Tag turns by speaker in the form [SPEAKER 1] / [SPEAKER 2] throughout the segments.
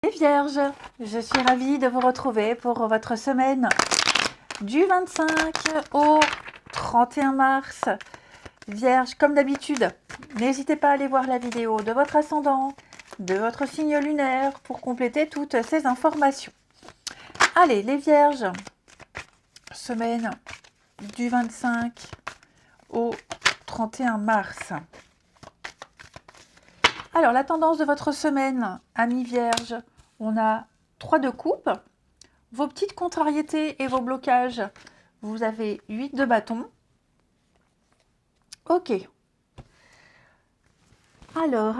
[SPEAKER 1] Les Vierges, je suis ravie de vous retrouver pour votre semaine du 25 au 31 mars. Vierge, comme d'habitude, n'hésitez pas à aller voir la vidéo de votre ascendant, de votre signe lunaire pour compléter toutes ces informations. Allez, les Vierges, semaine du 25 au 31 mars. Alors, la tendance de votre semaine, amis Vierges, on a 3 de coupe. Vos petites contrariétés et vos blocages, vous avez 8 de bâton. Ok. Alors.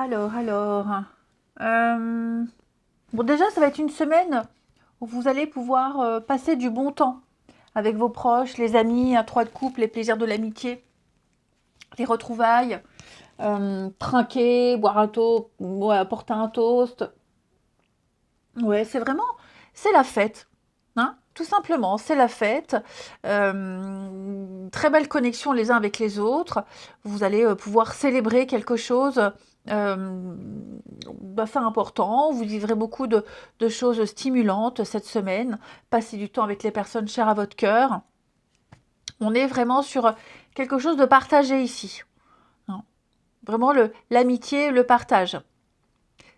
[SPEAKER 1] Bon, déjà, ça va être une semaine où vous allez pouvoir passer du bon temps avec vos proches, les amis, un 3 de coupe, les plaisirs de l'amitié, les retrouvailles, trinquer, boire un toast, ouais, porter un toast. Ouais, c'est la fête. Hein, tout simplement, c'est la fête. Très belle connexion les uns avec les autres. Vous allez pouvoir célébrer quelque chose d'assez important. Vous vivrez beaucoup de choses stimulantes cette semaine. Passez du temps avec les personnes chères à votre cœur. On est vraiment sur quelque chose de partagé ici. Hein, vraiment l'amitié, le partage.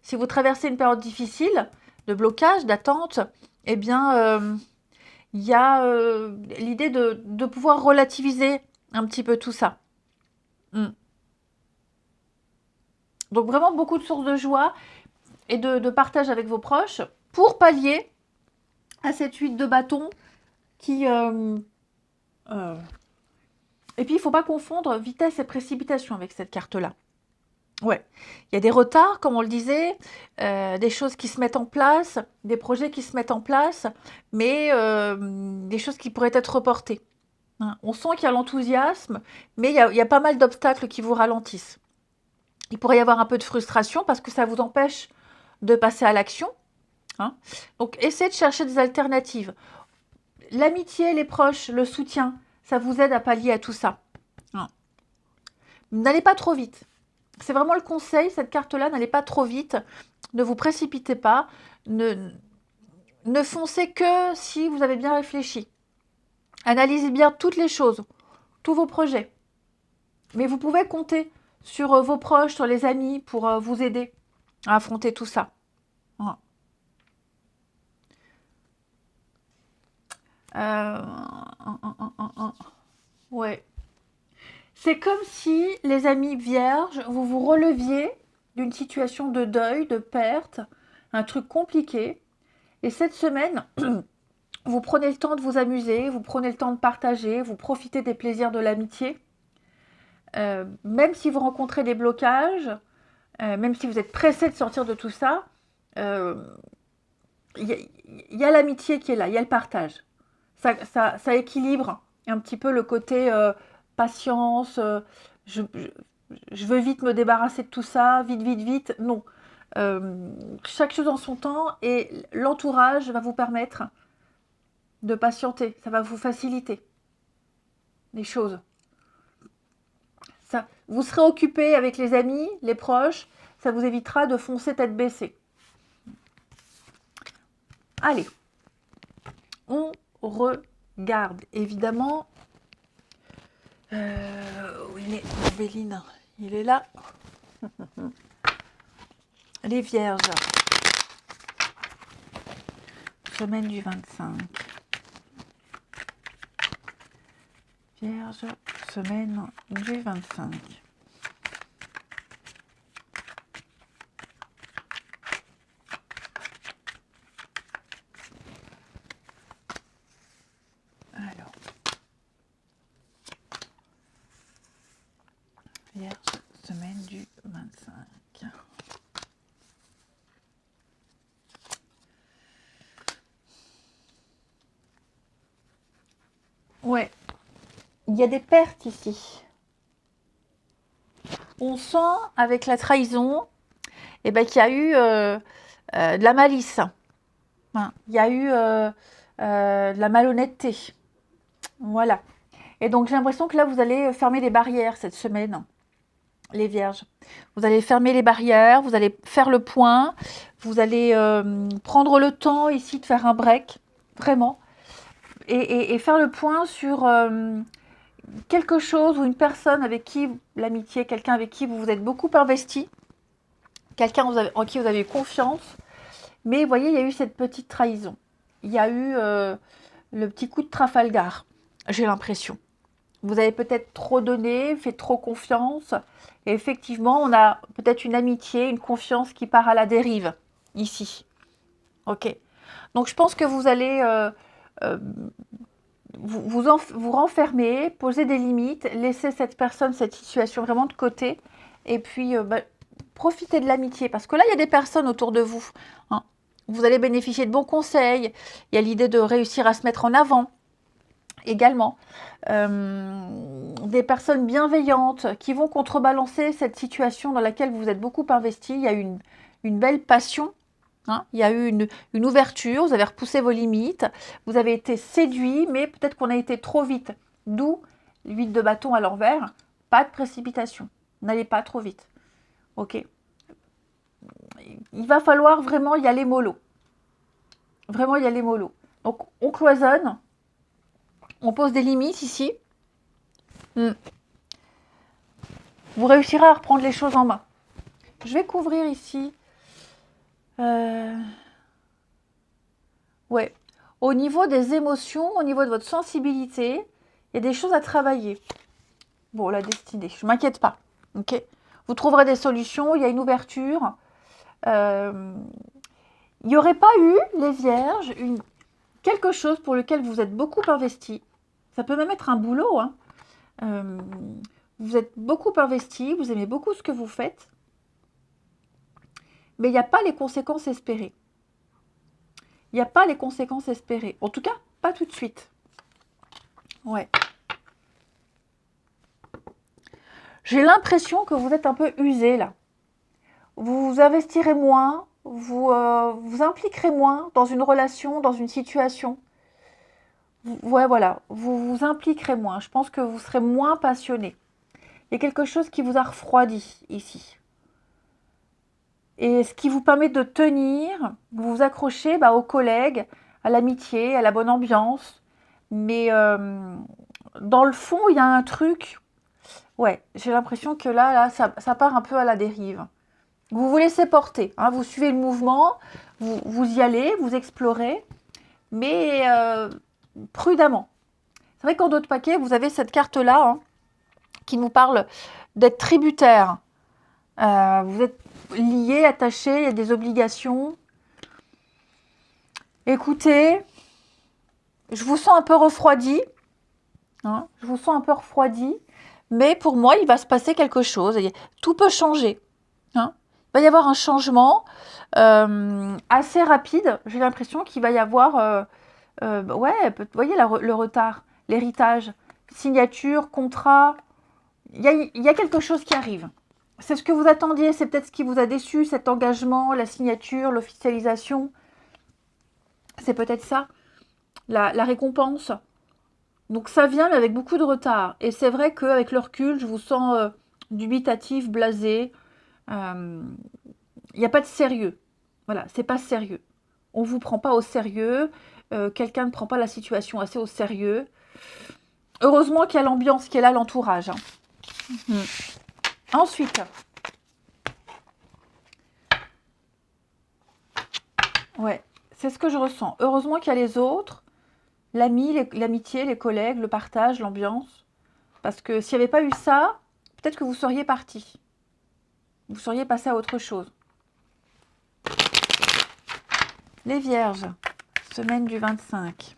[SPEAKER 1] Si vous traversez une période difficile, de blocage, d'attente, eh bien, il y a l'idée de pouvoir relativiser un petit peu tout ça. Donc vraiment beaucoup de sources de joie et de partage avec vos proches pour pallier à cette huile de bâton qui... Et puis il ne faut pas confondre vitesse et précipitation avec cette carte-là. Ouais, il y a des retards, comme on le disait, des choses qui se mettent en place, des projets qui se mettent en place, mais des choses qui pourraient être reportées. Hein. On sent qu'il y a l'enthousiasme, mais il y a pas mal d'obstacles qui vous ralentissent. Il pourrait y avoir un peu de frustration parce que ça vous empêche de passer à l'action. Hein. Donc, essayez de chercher des alternatives. L'amitié, les proches, le soutien, ça vous aide à pallier à tout ça. Hein. N'allez pas trop vite. C'est vraiment le conseil, cette carte-là, n'allez pas trop vite, ne vous précipitez pas, ne foncez que si vous avez bien réfléchi. Analysez bien toutes les choses, tous vos projets. Mais vous pouvez compter sur vos proches, sur les amis pour vous aider à affronter tout ça. Voilà. Ouais. C'est comme si, les amis vierges, vous vous releviez d'une situation de deuil, de perte, un truc compliqué. Et cette semaine, vous prenez le temps de vous amuser, vous prenez le temps de partager, vous profitez des plaisirs de l'amitié. Même si vous rencontrez des blocages, même si vous êtes pressé de sortir de tout ça, il y a l'amitié qui est là, il y a le partage. Ça équilibre un petit peu le côté patience, je veux vite me débarrasser de tout ça, vite. Non. Chaque chose en son temps et l'entourage va vous permettre de patienter. Ça va vous faciliter les choses. Ça, vous serez occupé avec les amis, les proches, ça vous évitera de foncer tête baissée. Allez, on regarde évidemment. Où il est, Béline? Il est là. Les Vierges. Semaine du 25. Vierge, semaine du 25. Alors. Vierge, semaine du 25. Ouais, il y a des pertes ici. On sent avec la trahison qu'il y a eu de la malice. Hein, il y a eu de la malhonnêteté. Voilà. Et donc j'ai l'impression que là, vous allez fermer des barrières cette semaine. les vierges. Vous allez fermer les barrières, vous allez faire le point, vous allez prendre le temps ici de faire un break, vraiment, et faire le point sur quelque chose ou une personne avec qui, l'amitié, quelqu'un avec qui vous vous êtes beaucoup investi, quelqu'un en qui vous avez eu confiance, mais vous voyez, il y a eu cette petite trahison. Il y a eu le petit coup de Trafalgar, j'ai l'impression. Vous avez peut-être trop donné, fait trop confiance. Et effectivement, on a peut-être une amitié, une confiance qui part à la dérive, ici. Ok. Donc, je pense que vous allez euh, vous renfermer, poser des limites, laisser cette personne, cette situation vraiment de côté. Et puis, profiter de l'amitié. Parce que là, il y a des personnes autour de vous, hein. Vous allez bénéficier de bons conseils. Il y a l'idée de réussir à se mettre en avant également. Des personnes bienveillantes qui vont contrebalancer cette situation dans laquelle vous êtes beaucoup investi. Il y a eu une belle passion, hein. Il y a eu une ouverture, vous avez repoussé vos limites, vous avez été séduit, mais peut-être qu'on a été trop vite. D'où l'huile de bâton à l'envers, pas de précipitation, n'allez pas trop vite. Ok. Il va falloir vraiment y aller mollo. Vraiment y aller mollo. Donc on cloisonne, on pose des limites ici. Vous réussirez à reprendre les choses en main. Je vais couvrir ici. Ouais. Au niveau des émotions, au niveau de votre sensibilité, il y a des choses à travailler. Bon, la destinée, je ne m'inquiète pas. Ok. Vous trouverez des solutions, il y a une ouverture. Il n'y aurait pas eu, les vierges, quelque chose pour lequel vous êtes beaucoup investi. Ça peut même être un boulot, hein. Vous êtes beaucoup investi, vous aimez beaucoup ce que vous faites, mais il n'y a pas les conséquences espérées. Il n'y a pas les conséquences espérées. En tout cas, pas tout de suite. Ouais. J'ai l'impression que vous êtes un peu usé là. Vous vous investirez moins, vous vous impliquerez moins dans une relation, dans une situation. Ouais, voilà, vous vous impliquerez moins. Je pense que vous serez moins passionné. Il y a quelque chose qui vous a refroidi ici. Et ce qui vous permet de tenir, vous vous accrochez aux collègues, à l'amitié, à la bonne ambiance. Mais dans le fond, il y a un truc. Ouais, j'ai l'impression que là ça part un peu à la dérive. Vous vous laissez porter, hein, vous suivez le mouvement, vous y allez, vous explorez, mais prudemment. C'est vrai qu'en d'autres paquets, vous avez cette carte-là, hein, qui nous parle d'être tributaire. Vous êtes lié, attaché, il y a des obligations. Écoutez, je vous sens un peu refroidi, hein, je vous sens un peu refroidi, mais pour moi, il va se passer quelque chose. Tout peut changer, hein. Il va y avoir un changement assez rapide. J'ai l'impression qu'il va y avoir, ouais, vous voyez le retard, l'héritage, signature, contrat. Il y a quelque chose qui arrive. C'est ce que vous attendiez, c'est peut-être ce qui vous a déçu, cet engagement, la signature, l'officialisation. C'est peut-être ça, la récompense. Donc ça vient, mais avec beaucoup de retard. Et c'est vrai qu'avec le recul, je vous sens dubitatif, blasé. Il n'y a pas de sérieux. Voilà, c'est pas sérieux. On ne vous prend pas au sérieux. Quelqu'un ne prend pas la situation assez au sérieux. Heureusement qu'il y a l'ambiance qui est là, l'entourage, hein. Ensuite, ouais, c'est ce que je ressens. Heureusement qu'il y a les autres, l'amitié, les collègues, le partage, l'ambiance. Parce que s'il n'y avait pas eu ça, peut-être que vous seriez parti. Vous seriez passé à autre chose. Les vierges, semaine du 25.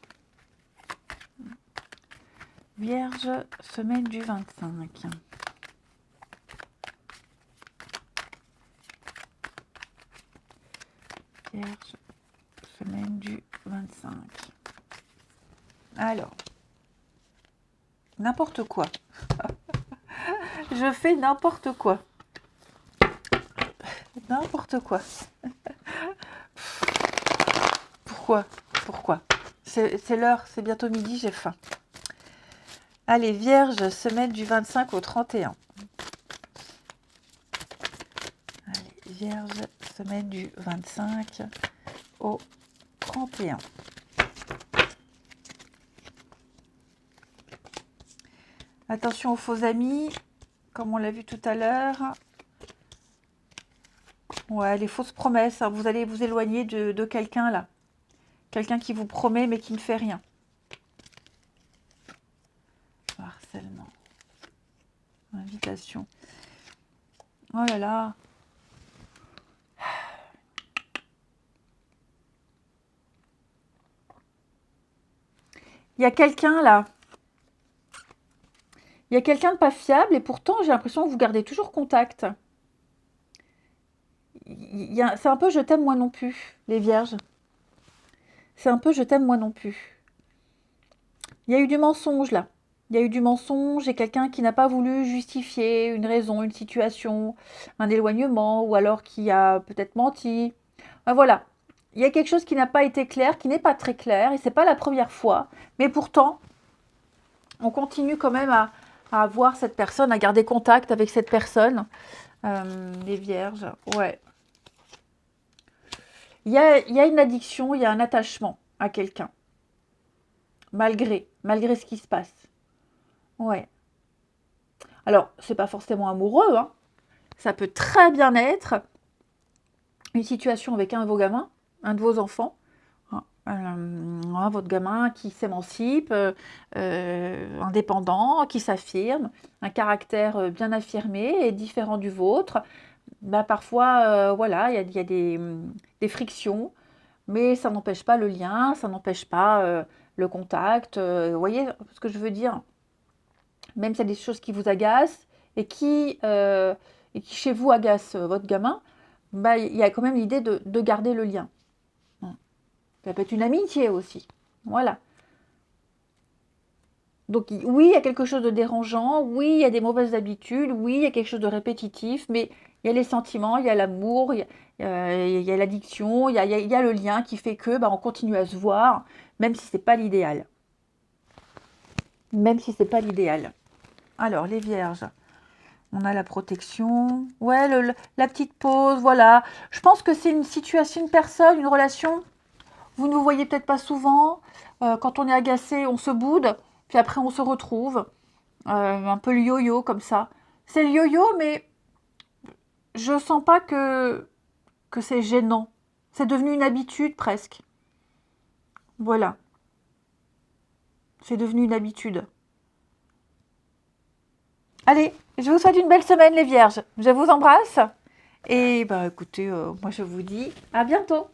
[SPEAKER 1] Vierge, semaine du 25. Vierge, semaine du 25. Alors, n'importe quoi. Je fais n'importe quoi. N'importe quoi. Pourquoi C'est l'heure, c'est bientôt midi, j'ai faim. Allez, Vierge, semaine du 25 au 31. Vierge, semaine du 25 au 31. Attention aux faux amis, comme on l'a vu tout à l'heure. Ouais, les fausses promesses, hein. Vous allez vous éloigner de quelqu'un là. Quelqu'un qui vous promet mais qui ne fait rien. Harcèlement. Invitation. Oh là là. Il y a quelqu'un là. Il y a quelqu'un de pas fiable et pourtant j'ai l'impression que vous gardez toujours contact. C'est un peu je t'aime moi non plus, les vierges. C'est un peu je t'aime moi non plus. Il y a eu du mensonge là. Il y a eu du mensonge et quelqu'un qui n'a pas voulu justifier une raison, une situation, un éloignement ou alors qui a peut-être menti. Voilà. Il y a quelque chose qui n'a pas été clair, qui n'est pas très clair et c'est pas la première fois. Mais pourtant, on continue quand même à voir cette personne, à garder contact avec cette personne. Les vierges, ouais. Il y a une addiction, il y a un attachement à quelqu'un. Malgré ce qui se passe. Ouais. Alors, c'est pas forcément amoureux, hein. Ça peut très bien être une situation avec un de vos gamins, un de vos enfants. Votre gamin qui s'émancipe, indépendant, qui s'affirme, un caractère bien affirmé et différent du vôtre. Bah, parfois, voilà, il y a des frictions, mais ça n'empêche pas le lien, ça n'empêche pas le contact. Vous voyez ce que je veux dire? Même s'il y a des choses qui vous agacent et qui chez vous agacent votre gamin, bah, il y a quand même l'idée de garder le lien. Ça peut être une amitié aussi. Voilà. Donc oui, il y a quelque chose de dérangeant, oui, il y a des mauvaises habitudes, oui, il y a quelque chose de répétitif, mais il y a les sentiments, il y a l'amour, il y a l'addiction, il y a le lien qui fait que bah, on continue à se voir, même si c'est pas l'idéal. Même si c'est pas l'idéal. Alors, les vierges, on a la protection. Ouais, la petite pause, voilà. Je pense que c'est une situation, une personne, une relation. Vous ne vous voyez peut-être pas souvent. Quand on est agacé, on se boude. Puis après, on se retrouve. Un peu le yo-yo comme ça. C'est le yo-yo, mais je sens pas que c'est gênant. C'est devenu une habitude presque. Voilà. C'est devenu une habitude. Allez, je vous souhaite une belle semaine les vierges. Je vous embrasse. Et bah écoutez, moi je vous dis à bientôt.